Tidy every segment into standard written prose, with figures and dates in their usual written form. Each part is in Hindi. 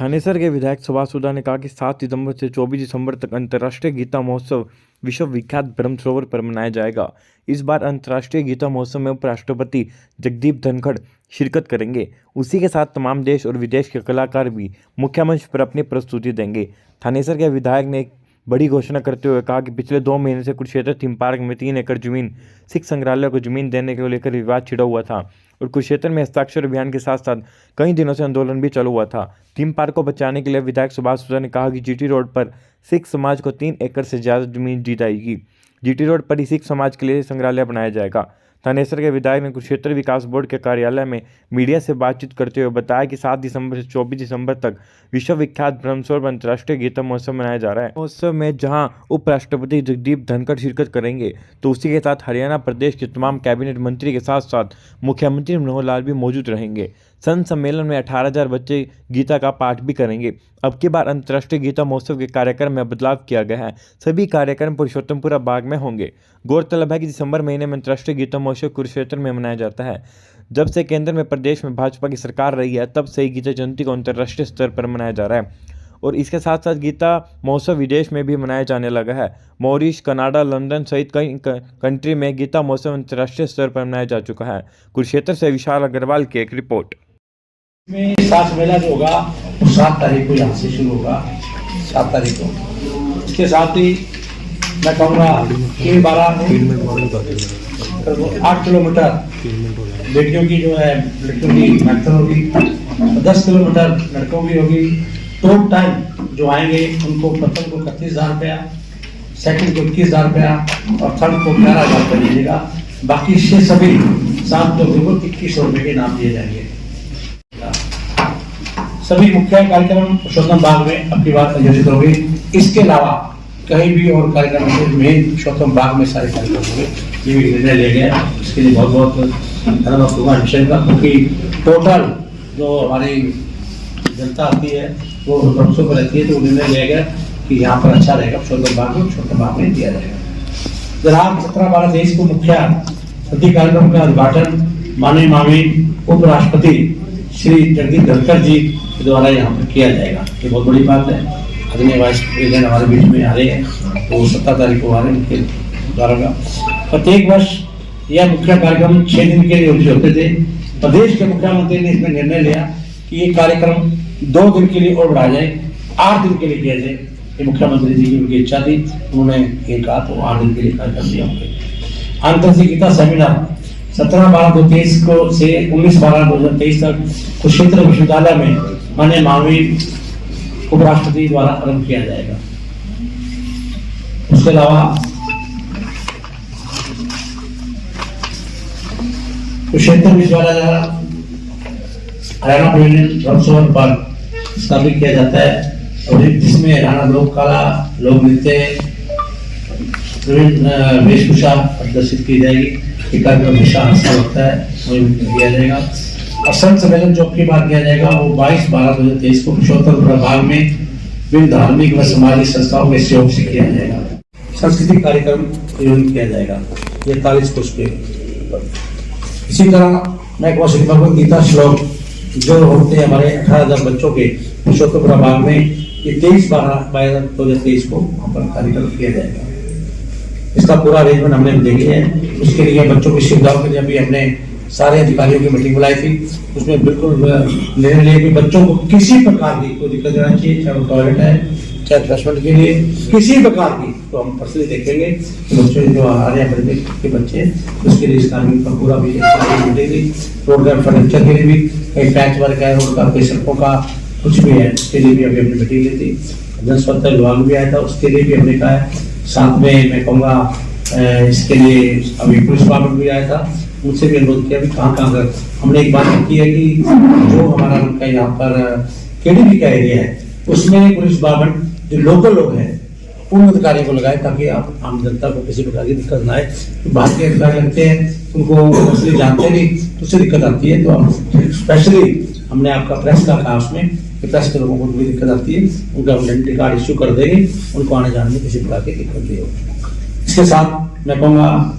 थानेसर के विधायक सुभाष सुधा ने कहा कि 7 सितंबर से 24 दिसंबर तक अंतर्राष्ट्रीय गीता महोत्सव विश्व विख्यात ब्रह्म सरोवर पर मनाया जाएगा। इस बार अंतर्राष्ट्रीय गीता महोत्सव में उपराष्ट्रपति जगदीप धनखड़ शिरकत करेंगे। उसी के साथ तमाम देश और विदेश के कलाकार भी मुख्य मंच पर अपनी प्रस्तुति देंगे। थानेसर के विधायक ने एक बड़ी घोषणा करते हुए कहा कि पिछले 2 महीने से कुरुक्षेत्र थीम पार्क में 3 एकड़ जमीन सिख संग्रहालय को जमीन देने को लेकर विवाद छिड़ा हुआ था और कुरुक्षेत्र में हस्ताक्षर अभियान के साथ साथ कई दिनों से आंदोलन भी चालू हुआ था। थीम पार्क को बचाने के लिए विधायक सुभाष सुधा ने कहा कि जीटी रोड पर सिख समाज को 3 एकड़ से ज़्यादा जमीन दी जाएगी। जीटी रोड पर ही सिख समाज के लिए संग्रहालय बनाया जाएगा। थानेसर के विधायक ने कुरुक्षेत्र विकास बोर्ड के कार्यालय में मीडिया से बातचीत करते हुए बताया कि 7 दिसंबर से 24 दिसंबर तक विश्व विख्यात ब्रह्मसरोवर अंतर्राष्ट्रीय गीता महोत्सव मनाया जा रहा है। महोत्सव में जहां उपराष्ट्रपति जगदीप धनखड़ शिरकत करेंगे तो उसी के साथ हरियाणा प्रदेश के तमाम कैबिनेट मंत्री के साथ साथ मुख्यमंत्री मनोहर लाल भी मौजूद रहेंगे। संत सम्मेलन में 18,000 बच्चे गीता का पाठ भी करेंगे। अब की बार अंतर्राष्ट्रीय गीता महोत्सव के कार्यक्रम में बदलाव किया गया है। सभी कार्यक्रम पुरुषोत्तमपुरा बाग में होंगे। गौरतलब है कि दिसंबर महीने में अंतर्राष्ट्रीय गीता महोत्सव कुरुक्षेत्र में मनाया जाता है। जब से केंद्र में प्रदेश में भाजपा की सरकार रही है तब से ही गीता जयंती को अंतर्राष्ट्रीय स्तर पर मनाया जा रहा है और इसके साथ साथ गीता महोत्सव विदेश में भी मनाया जाने लगा है। मॉरिशस, कनाडा, लंदन सहित कई कंट्री में गीता महोत्सव अंतर्राष्ट्रीय स्तर पर मनाया जा चुका है। कुरुक्षेत्र से विशाल अग्रवाल की एक रिपोर्ट। में 7 मेला जो होगा वो 7 तारीख को यहाँ से शुरू होगा, 7 तारीख को। इसके साथ ही मैं कहूँगा कि 8 किलोमीटर बेटियों की जो है लड़कियों की मैराथन होगी, 10 किलोमीटर लड़कों की होगी। टॉप टाइम जो आएंगे उनको प्रथम को 31,000 रुपया, सेकंड को 21,000 रुपया और थर्ड को 11,000 रुपया दीजिएगा। बाकी से सभी 7 लोगों को 2100 रुपये के नाम दिए जाएंगे। सभी मुख्य कार्यक्रम पुरुषोत्तम बाग में अपनी बात आयोजित होंगे। इसके अलावा कहीं भी और कार्यक्रम मेन पुरुषोत्तम बाग में सारे कार्यक्रम होंगे। ये भी निर्णय ले गया, इसके लिए बहुत बहुत धन्यवाद भगवान विषय का, क्योंकि टोटल जो हमारी जनता आती है वो बच्चों पर रहती है, तो निर्णय लिया गया कि यहाँ पर अच्छा रहेगा पुरुषोत्तम बाग में, पुरुषोत्तम बाग में दिया जाएगा। जनाब 17-12-23 को मुख्य सभी कार्यक्रम का उद्घाटन माननीय उपराष्ट्रपति श्री जगदीप धनखड़ जी के द्वारा यहाँ पर किया जाएगा। ये बहुत बड़ी बात है। आदरणीय वाइस प्रेसिडेंट हमारे बीच में आ रहे हैं, तो 17 तारीख को आ रहे हैं उनके द्वारा का। प्रत्येक वर्ष यह मुख्य कार्यक्रम 6 दिन के लिए आयोजित होते थे। प्रदेश के मुख्यमंत्री ने इसमें निर्णय लिया कि ये कार्यक्रम 2 दिन के लिए और बढ़ाया जाए, 8 दिन के लिए किया जाए। ये मुख्यमंत्री जी की उनकी इच्छा थी, उन्होंने ये कहा तो 8 दिन के लिए कार्यक्रम दिया होंगे। अंतर्राष्ट्रीय गीता सेमिनार 17-12-2023 को से 19-12-2023 तक कुरुक्षेत्र विश्वविद्यालय में माननीय महावीर उपराष्ट्रपति द्वारा आरंभ किया जाएगा। उसके अलावा कुरुक्षेत्र विश्वविद्यालय द्वारा हरियाणा पवेलियन ब्रह्मसरोवर पर स्थापित किया जाता है और जिसमें हरियाणा लोक कला, लोक नृत्य, विभिन्न वेशभूषा प्रदर्शित की जाएगी। कार्यक्रम हमेशा अच्छा लगता है, किया जाएगा। और संत सम्मेलन जो की बात किया जाएगा वो 22-12-2023 को पुरुषोत्तम बाग में विभिन्न धार्मिक व सामाजिक संस्थाओं के सहयोग से किया जाएगा। सांस्कृतिक कार्यक्रम आयोजित किया जाएगा 43 को उसके। इसी तरह मैं कौशिक भगवत गीता श्लोक जो होते हैं हमारे 18,000 बच्चों के पुरुषोत्तम बाग में, ये 23-12-2023 को वहाँ पर कार्यक्रम किया जाएगा। इसका पूरा अरेंजमेंट हमने देख लिया है। उसके लिए बच्चों की सुविधाओं के लिए भी हमने सारे अधिकारियों की मीटिंग बुलाई थी। उसमें बिल्कुल निर्णय लिया कि बच्चों को किसी प्रकार की कोई दिक्कत नहीं चाहिए, चाहे वो टॉयलेट है, चाहे रिफ्रेशमेंट के लिए किसी प्रकार की, तो हम पर्सनली देखेंगे कि बच्चे जो आ रहे हैं के बच्चे, उसके लिए इस कार्य का पूरा भी मिलेगी। रोड का फर्नीचर के लिए भी कहीं पैच वर्क है, रोड का कई सड़कों का कुछ भी है, उसके लिए भी अभी हमने मीटिंग ली थी। जनस्वास्थ्य विभाग भी आया था, उसके लिए भी हमने कहा है। साथ में मैं कहूँगा इसके लिए अभी पुलिस डिपार्टमेंट भी आया था, उनसे भी अनुरोध किया भी कहाँ कर। हमने एक बात की है कि जो हमारा उनका यहाँ पर केडीपी का एरिया है उसमें पुलिस डिपार्टमेंट जो लोकल लोग हैं उन अधिकारियों को लगाए, ताकि आप आम जनता को किसी प्रकार की दिक्कत ना आए। तो बाहर के अधिकारी लगते हैं उनको इसलिए जानते नहीं, तो उससे दिक्कत आती है। तो हम स्पेशली हमने आपका प्रेस का कहा उसमें, प्रेस के लोगों को भी दिक्कत आती है, उनका हम आइडेंटिटी कार्ड इश्यू कर देंगे, उनको आने जाने में किसी प्रकार की दिक्कत नहीं होगी। इसके साथ मैं कहूँगा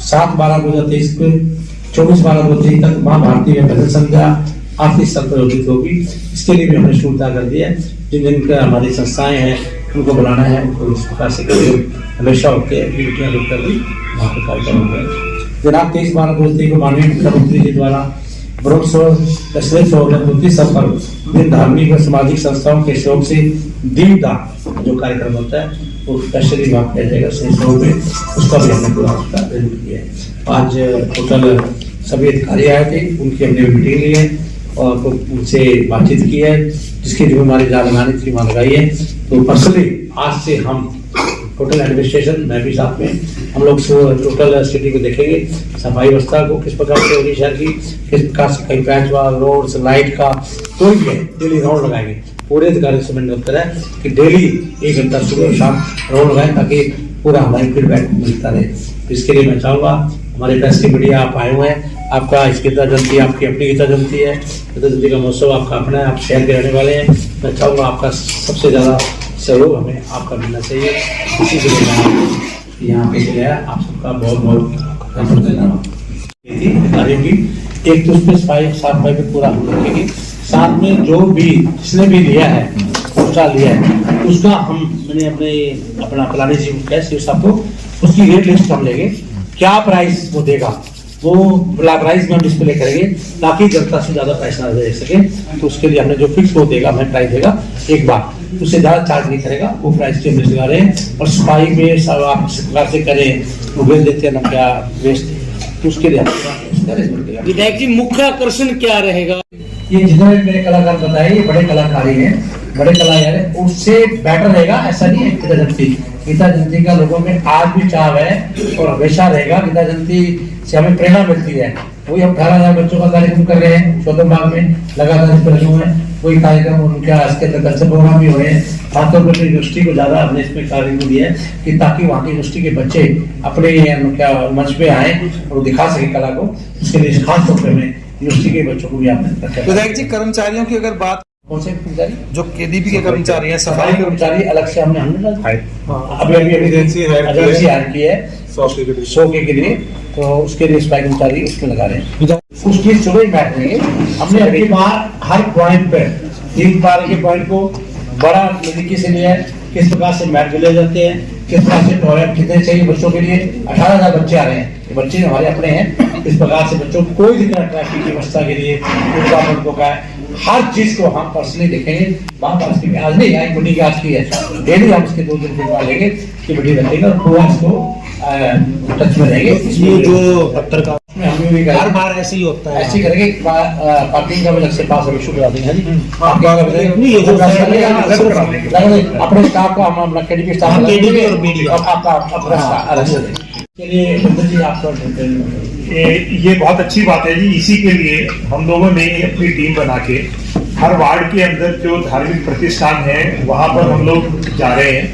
7-12-2023 को 24-12-2023 तक माँ भारती में भजन संध्या आर्थिक स्तर पर आयोजित होगी। इसके लिए भी हमने शुरू कर दी है। जिन जिन हमारी संस्थाएं हैं उनको बुलाना है, उनको इस प्रकार से हमेशा होते हैं ड्यूटियाँ कर दी वहाँ पर कार्यक्रम हो गए। दिनांक 23/12/2023 को माननीय मुख्यमंत्री जी द्वारा स्तर पर विभिन्न धार्मिक व सामाजिक संस्थाओं के सहयोग से दीपदान जो कार्यक्रम होता है वो स्पेशली वहाँ किया जाएगा सही सहयोग में, उसका भी हमने पूरा आयोजन किया है। आज टोटल सभी अधिकारी आए थे, उनकी हमने मीटिंग ली है और उनसे बातचीत की है, जिसकी जिम्मेदारी जहाँ लगानी थी वहाँ लगाई है। तो पर्सनली आज से हम टोटल एडमिनिस्ट्रेशन, मैं भी साथ में, हम लोग टोटल सिटी को देखेंगे, सफाई व्यवस्था को किस प्रकार से होगी शहर की, किस प्रकार से कहीं पैच वाल रोड्स लाइट का कोई भी है डेली राउंड लगाएंगे। पूरे अधिकारी से मैंने दफ्तर है कि डेली 1 घंटा सुबह शाम राउंड लगाएं ताकि पूरा हमारी फीडबैक मिलता रहे। इसके लिए मैं चाहूँगा हमारे प्रेस की मीडिया आप आए हुए हैं, आपका इस गीता जयंती आपकी अपनी गीता जयंती है, गीता जयंती का महोत्सव आपका अपना है, आप शहर के रहने वाले हैं। मैं चाहूँगा आपका सबसे ज़्यादा सहयोग हमें आपका मिलना चाहिए। इसी के लिए मैं यहाँ पे गया, आप सबका बहुत बहुत धन्यवाद। अधिकारियों की एक तो उसमें साफ भाई पे पूरा हम रखेंगे, साथ में जो भी जिसने भी लिया है खर्चा लिया है उसका मैंने अपना फलाने जी कैसे सबको उसकी रेट लिस्ट हम लेंगे, क्या प्राइस वो देगा वो प्राइस में हम डिस्प्ले करेंगे ताकि जनता से ज्यादा पैसा दे सके। तो उसके लिए हमने जो फिक्स वो देगा, हमें प्राइस देगा एक बार, उससे ज्यादा चार्ज नहीं करेगा, वो प्राइस के हम लगा रहे हैं। और सफाई में सब आप इस प्रकार से करें, वो बेच देते हैं ना क्या वेस्ट, तो उसके लिए विधायक जी मुख्य आकर्षण क्या रहेगा? ये जितने मेरे कलाकार बताए ये बड़े कलाकार हैं, बड़े कलाकार हैं, उससे बेटर रहेगा ऐसा नहीं है। गीता जयंती का लोगों में आज भी चाव है और हमेशा रहेगा। गीता जयंती से हमें प्रेरणा मिलती है। वही हम 18,000 बच्चों का कार्यक्रम कर रहे हैं चौदह बाग में, लगातार इस पर लगे हुए हैं। वही कार्यक्रम उनका इसके अंदर कल्चर प्रोग्राम भी हो रहे हैं। खासतौर पर यूनिवर्सिटी को ज्यादा हमने इसमें कार्य दिया है कि ताकि वहाँ की यूनिवर्सिटी के बच्चे अपने क्या मंच पे आए और दिखा सके कला को। उसके लिए खास तौर पर हमें यूनिवर्सिटी के बच्चों को भी आपने विधायक जी कर्मचारियों की अगर बात, कौन से कर्मचारी जो केडीपी के कर्मचारी हैं, सफाई कर्मचारी अलग से हमने अभी एजेंसी हायर की है 100 के लिए, तो उसके लिए सफाई कर्मचारी उसमें लगा रहे हैं। उसकी सुबह बैठ रहेंगे हमने अगली बार हर पॉइंट पे 3 बार के पॉइंट को बड़ा नजदीकी से लिया है, किस प्रकार से मैट ले जाते हैं, किस प्रकार से टॉयलेट कितने चाहिए बच्चों के लिए। 18,000 बच्चे आ रहे हैं, बच्चे हमारे अपने हैं। इस प्रकार से बच्चों को कोई दिक्कत ट्रैफिक की व्यवस्था के लिए उनको का हर चीज को हम पर्सनली देखेंगे। बात आज की आज नहीं आई, मीटिंग आज की है, डेली हम इसके 2 दिन बाद लेंगे कि मीटिंग रखेंगे और पूरा इसको टच में रहेंगे। ये जो पत्रकार में हम भी हर बार ऐसे ही होता है, ऐसे करेंगे। पार्किंग का भी अलग से पास इशू करा देंगे अपने स्टाफ को, हम अपना केडीपी स्टाफ और आपका अलग से देंगे। चलिए जी आपका ये बहुत अच्छी बात है जी। इसी के लिए हम लोगों ने अपनी टीम बना के हर वार्ड के अंदर जो धार्मिक प्रतिष्ठान है वहां पर हम लोग जा रहे हैं।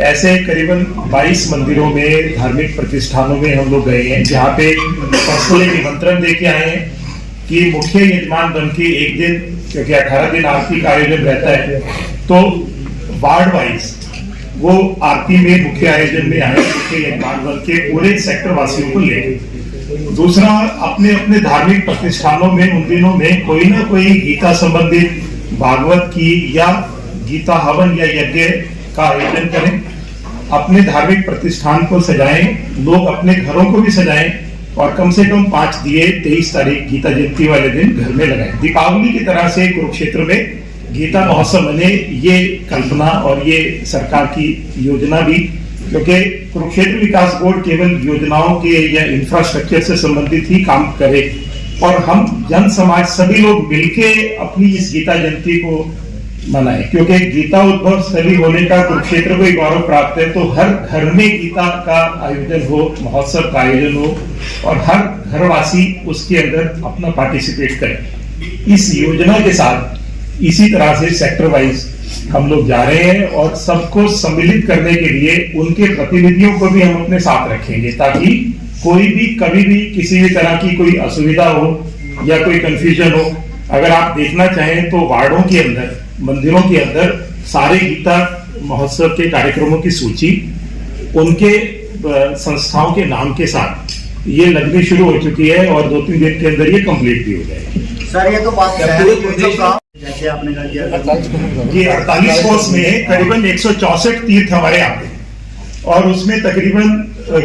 ऐसे करीबन 22 मंदिरों में, धार्मिक प्रतिष्ठानों में हम लोग गए हैं, जहाँ पे पर्सनली निमंत्रण दे के आए हैं कि मुख्य यजमान बन के एक दिन, क्योंकि 18 दिन आरती का आयोजन रहता है, तो वार्ड वाइज वो आरती में मुख्य आयोजन में आए, मुख्य यजमान बन के पूरे सेक्टर वासियों को ले। दूसरा, अपने अपने धार्मिक प्रतिष्ठानों में उन दिनों में कोई ना कोई गीता संबंधित, भागवत की या गीता हवन या यज्ञ का आयोजन करें। अपने धार्मिक प्रतिष्ठान को सजाएं, लोग अपने घरों को भी सजाएं और कम से कम 5 दिए 23 तारीख गीता जयंती वाले दिन घर में लगाएं। दीपावली की तरह से कुरुक्षेत्र में गीता महोत्सव बने, ये कल्पना और ये सरकार की योजना भी, क्योंकि कुरुक्षेत्र विकास बोर्ड केवल योजनाओं के या इंफ्रास्ट्रक्चर से संबंधित ही काम करे और हम जन समाज सभी लोग मिलके अपनी इस गीता जयंती को मनाएं, क्योंकि गीता उद्भव स्थली होने का कुरुक्षेत्र को गौरव प्राप्त है। तो हर घर में गीता का आयोजन हो, महोत्सव का आयोजन हो और हर घरवासी उसके अंदर अपना पार्टिसिपेट करें। इस योजना के साथ इसी तरह से सेक्टर वाइज हम लोग जा रहे हैं और सबको सम्मिलित करने के लिए उनके प्रतिनिधियों को भी हम अपने साथ रखेंगे, ताकि कोई भी कभी भी किसी भी तरह की कोई असुविधा हो या कोई कंफ्यूजन हो। अगर आप देखना चाहें तो वार्डों के अंदर, मंदिरों के अंदर सारे गीता महोत्सव के कार्यक्रमों की सूची उनके संस्थाओं के नाम के साथ ये लगनी शुरू हो चुकी है और 2-3 दिन के अंदर ये कंप्लीट भी हो जाएगी। सर ये तो बात जैसे आपने कहा ये 48 कोर्स में करीबन 164 तीर्थ हमारे आते हैं और उसमें तकरीबन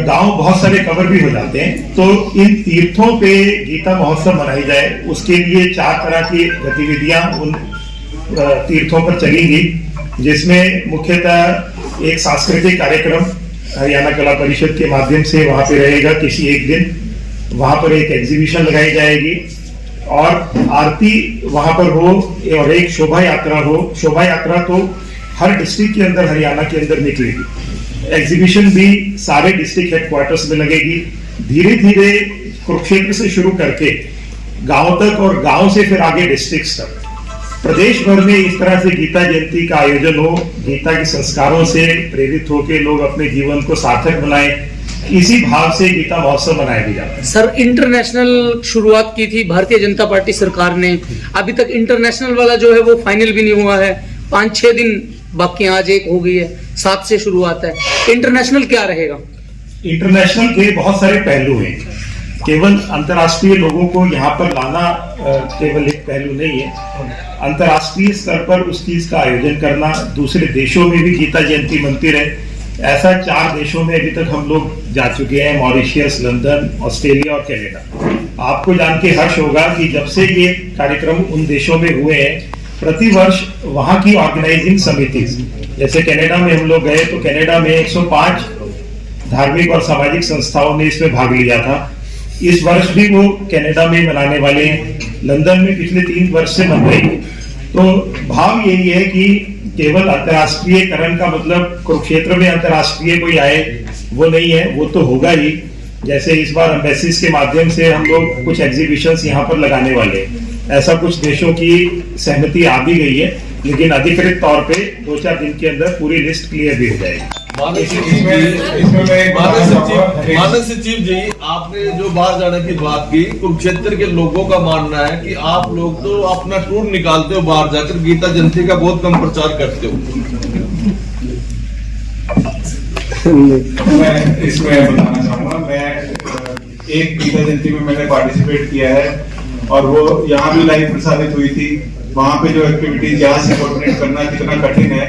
गांव बहुत सारे कवर भी हो जाते हैं। तो इन तीर्थों पे गीता महोत्सव मनाई जाए उसके लिए 4 तरह की गतिविधियां उन तीर्थों पर चलेंगी, जिसमें मुख्यतः एक सांस्कृतिक कार्यक्रम हरियाणा कला परिषद के माध्यम से वहां पे रहेगा किसी एक दिन, वहां पर एक एग्जीबिशन लगाई जाएगी और आरती वहां पर हो और एक शोभा यात्रा हो। शोभा यात्रा तो हर डिस्ट्रिक्ट के अंदर हरियाणा के अंदर निकलेगी। एग्जीबिशन भी सारे डिस्ट्रिक्ट हेडक्वार्टर्स में लगेगी। धीरे धीरे कुरुक्षेत्र से शुरू करके गांव तक और गांव से फिर आगे डिस्ट्रिक्ट तक प्रदेश भर में इस तरह से गीता जयंती का आयोजन हो। गीता के संस्कारों से प्रेरित होकर लोग अपने जीवन को सार्थक बनाएं, इसी भाव से गीता महोत्सव मनाया भी जाता है। सर इंटरनेशनल शुरुआत की थी भारतीय जनता पार्टी सरकार ने, अभी तक इंटरनेशनल वाला जो है वो फाइनल भी नहीं हुआ है। 5-6 दिन बाकी, आज एक हो गई है, 7 से शुरुआत है। इंटरनेशनल क्या रहेगा? इंटरनेशनल के बहुत सारे पहलू हैं। केवल अंतर्राष्ट्रीय लोगों को यहाँ पर लाना केवल एक पहलू नहीं है। अंतर्राष्ट्रीय स्तर पर उस चीज का आयोजन करना, दूसरे देशों में भी गीता जयंती मनती रहे, ऐसा 4 देशों में अभी तक हम लोग जा चुके हैं, मॉरिशियस, लंदन, ऑस्ट्रेलिया और कनाडा। आपको जान के हर्ष होगा कि जब से ये कार्यक्रम उन देशों में हुए हैं, प्रतिवर्ष वहां की ऑर्गेनाइजिंग समिति, जैसे कनाडा में हम लोग गए तो कनाडा में 105 धार्मिक और सामाजिक संस्थाओं ने इसमें भाग लिया था। इस वर्ष भी वो कनाडा में मनाने वाले हैं। लंदन में पिछले 3 वर्ष से मन रही है। तो भाव यही है कि केवल अंतर्राष्ट्रीयकरण का मतलब कुरुक्षेत्र में अंतर्राष्ट्रीय कोई आए वो नहीं है, वो तो होगा ही। जैसे इस बार एम्बेसीज के माध्यम से हम लोग कुछ एग्जीबिशंस यहाँ पर लगाने वाले हैं, ऐसा कुछ देशों की सहमति आ भी गई है, लेकिन अधिकृत तौर पे 2-4 दिन के अंदर पूरी लिस्ट क्लियर भी हो जाएगी। मानस सचिव जी, आपने जो बाहर जाने की बात की, कुरुक्षेत्र के लोगों का मानना है कि आप लोग तो अपना टूर निकालते हो बाहर जाकर, गीता जयंती का बहुत कम प्रचार करते हो। मैं इसमें बताना चाहूंगा, मैं एक गीता जयंती में मैंने पार्टिसिपेट किया है और वो यहाँ भी लाइव प्रसारित हुई थी। वहाँ पे जो एक्टिविटीज यहाँ से कोऑर्डिनेट करना कितना कठिन है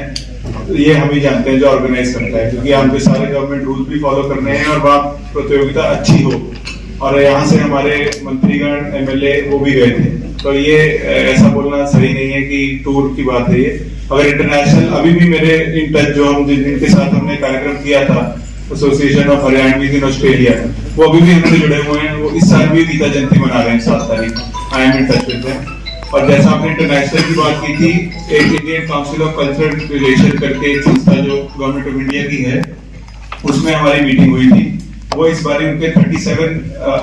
ये हम ही जानते हैं जो ऑर्गेनाइज करता है, क्योंकि यहाँ पे सारे गवर्नमेंट रूल भी फॉलो करने हैं और वहाँ प्रतियोगिता अच्छी हो। और यहाँ से हमारे मंत्रीगण, एमएलए वो भी गए थे, तो ये ऐसा बोलना सही नहीं है कि टूर की बात है ये। अगर इंटरनेशनल, अभी भी मेरे इन टच जो हम जिनके साथ हमने कार्यक्रम किया था, association of Haryanvis in Australia, वो अभी भी हमसे जुड़े हुए हैं। वो इस साल भी गीता जयंती मना रहे हैं 7 तारीख। I am in touch with them. और जैसा आपने इंटरनेशनल की बात की थी, एक Indian council of cultural relation करके एक संस्था जो गवर्नमेंट ऑफ इंडिया की है, उसमें हमारी मीटिंग हुई थी। वो इस बार उनके 37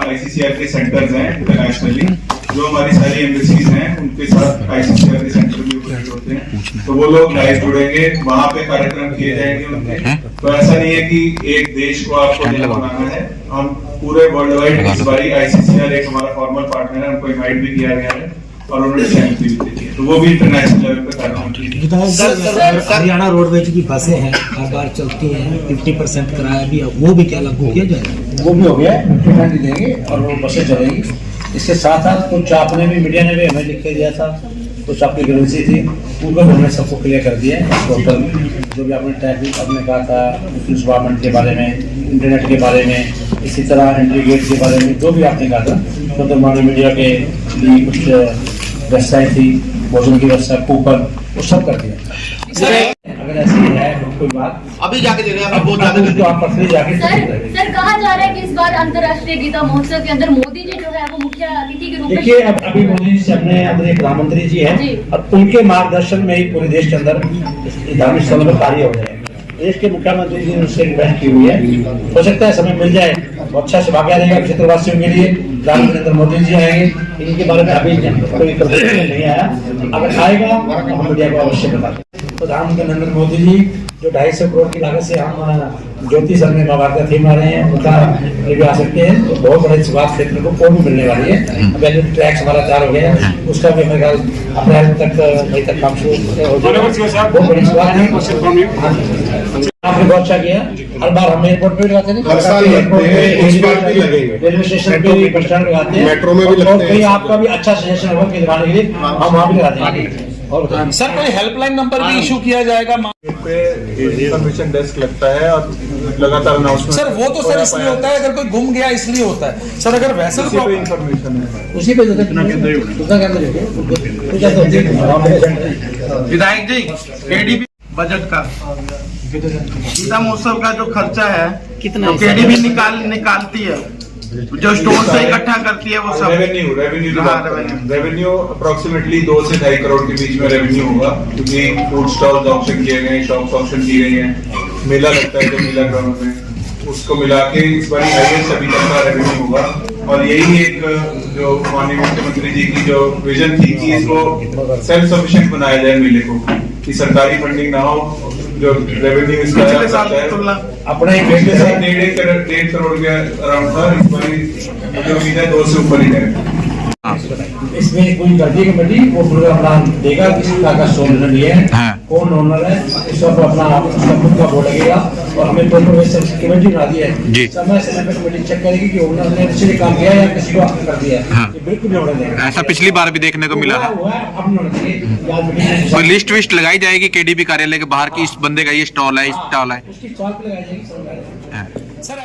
आईसीसीआर के सेंटर्स हैं इंटरनेशनली, जो हमारी सारी एम्बेसीज हैं उनके साथ आईसीसीआर के सेंटर भी उपलब्ध होते हैं। तो वो लोग लाइव जुड़ेंगे, वहाँ पे कार्यक्रम किए जाएंगे उनके। तो ऐसा नहीं है कि एक देश को आपको बनाना है, हम पूरे वर्ल्ड वाइड इस बार आईसीसीआर एक हमारा फॉर्मल पार्टनर है, उनको इनवाइट भी किया गया है और उन्होंने सहमति भी दी है। तो वो भी इंटरनेशनल लेवल पे कार्यक्रम। हरियाणा रोडवेज की बसें हैं, हर बार चलती हैं, 50% किराया भी, वो भी क्या लागू किया जाएगा? वो भी हो गया, 50% देंगे और वो बसें चलेंगी। इसके साथ साथ कुछ आपने भी, मीडिया ने भी हमें लिख के दिया था, कुछ आपकी ग्रेवेंसी थी, उनको हमने सबको क्लियर कर दिया है। टोटल जो भी आपने ट्रैफिक आपने कहा था, पुलिस डिपार्टमेंट के बारे में, इंटरनेट के बारे में, इसी तरह एंट्री गेट के बारे में, जो भी आपने कहा था, तो हमारे मीडिया के लिए कुछ व्यवस्थाएं थी, भोजन की व्यवस्था, कूपन, वो सब कर दिया। अगर ऐसी है कोई बात अभी जाके देख रहे हैं, बहुत ज्यादा तो आप पर्सनली जाके सर कहा जा रहा है कि इस बार अंतर्राष्ट्रीय गीता महोत्सव के अंदर मोदी जी जो है वो मुख्य अतिथि के रूप में। देखिए, अभी मोदी जी से अपने अंदर प्रधानमंत्री जी हैं और उनके मार्गदर्शन में ही पूरे देश के अंदर धार्मिक स्थलों पर कार्य हो जाएगा। देश के मुख्यमंत्री जी ने उससे रिक्वेस्ट की हुई है, हो सकता है समय मिल जाए तो अच्छा सौभाग्य रहेगा क्षेत्रवासियों के लिए। प्रधानमंत्री नरेंद्र मोदी जी आएंगे, इनके बारे में अभी कोई नहीं आया, अगर आएगा तो हम मीडिया को अवश्य बताएंगे। प्रधानमंत्री नरेंद्र मोदी जी जो 250 करोड़ की लागत से हम ज्योति सर में बाबा थीम आ रहे हैं उनका ये भी आ सकते हैं, तो बहुत बड़े स्वास्थ्य क्षेत्र को भी मिलने वाली है। अब ट्रैक्स हमारा तैयार हो गया है, उसका भी मेरे ख्याल अप्रैल तक मई तक काम शुरू हो जाएगा। बहुत बड़ी बात है, आपने बहुत अच्छा किया। हर बार हम एयरपोर्ट पे लगाते हैं, रेलवे स्टेशन पे बस स्टैंड लगाते हैं, मेट्रो में भी लगते हैं। कहीं आपका भी अच्छा सजेशन होगा कि लगाने के लिए हम वहाँ भी लगाते हैं। और सर कोई हेल्पलाइन नंबर भी इशू किया जाएगा पे इंफॉर्मेशन डेस्क लगता है और लगातार अनाउंसमेंट। सर वो तो सर इसलिए होता है अगर कोई गुम गया इसलिए होता है सर, अगर वैसे उसी पे इंफॉर्मेशन है, उसी पे विधायक जी केडीबी बजट का गीता महोत्सव का जो खर्चा है कितना केडीबी निकालती है, जो स्टोर से इकट्ठा करती है वो सब रेवेन्यू अप्रोक्सीमेटली 2 से 2.5 करोड़ के बीच में रेवेन्यू होगा, क्योंकि फूड स्टॉल्स ऑक्शन किए गए, शॉप्स ऑक्शन की गई हैं, मेला लगता है जो मेला ग्राउंड में, उसको मिला के इस बार हाईएस्ट अभी तक का रेवेन्यू होगा। और यही एक जो माननीय मुख्यमंत्री जी की जो विजन थी कि इसको सेल्फ सफिशिएंट बनाया जाए मेले को, कि सरकारी फंडिंग ना हो, जो रेवेन्यू इसका अपने 1.5 करोड़ के अराउंड था, इस बार मुझे उम्मीद है 2 से ऊपर ही जाएगा। इसमें कोई गलती कमेटी वो पूरा प्लान देगा, किसी तरह का स्टोर नहीं है, कौन ओनर है, उसका अपना उसका खुद का बोर्ड लगेगा। और हमें कमेटी बना दी है, समय समय पर कमेटी चेक करेगी कि ओनर ने इसलिए काम किया या किसी को कर दिया है। ये बिल्कुल नहीं होना चाहिए। ऐसा पिछली बार भी देखने को मिला है। कोई लिस्ट विस्ट लगाई जाएगी केडीबी कार्यालय के बाहर की इस बंदे का ये स्टॉल है, इस स्टॉल है। उसकी स्टॉल पे लगाई जाएगी। सर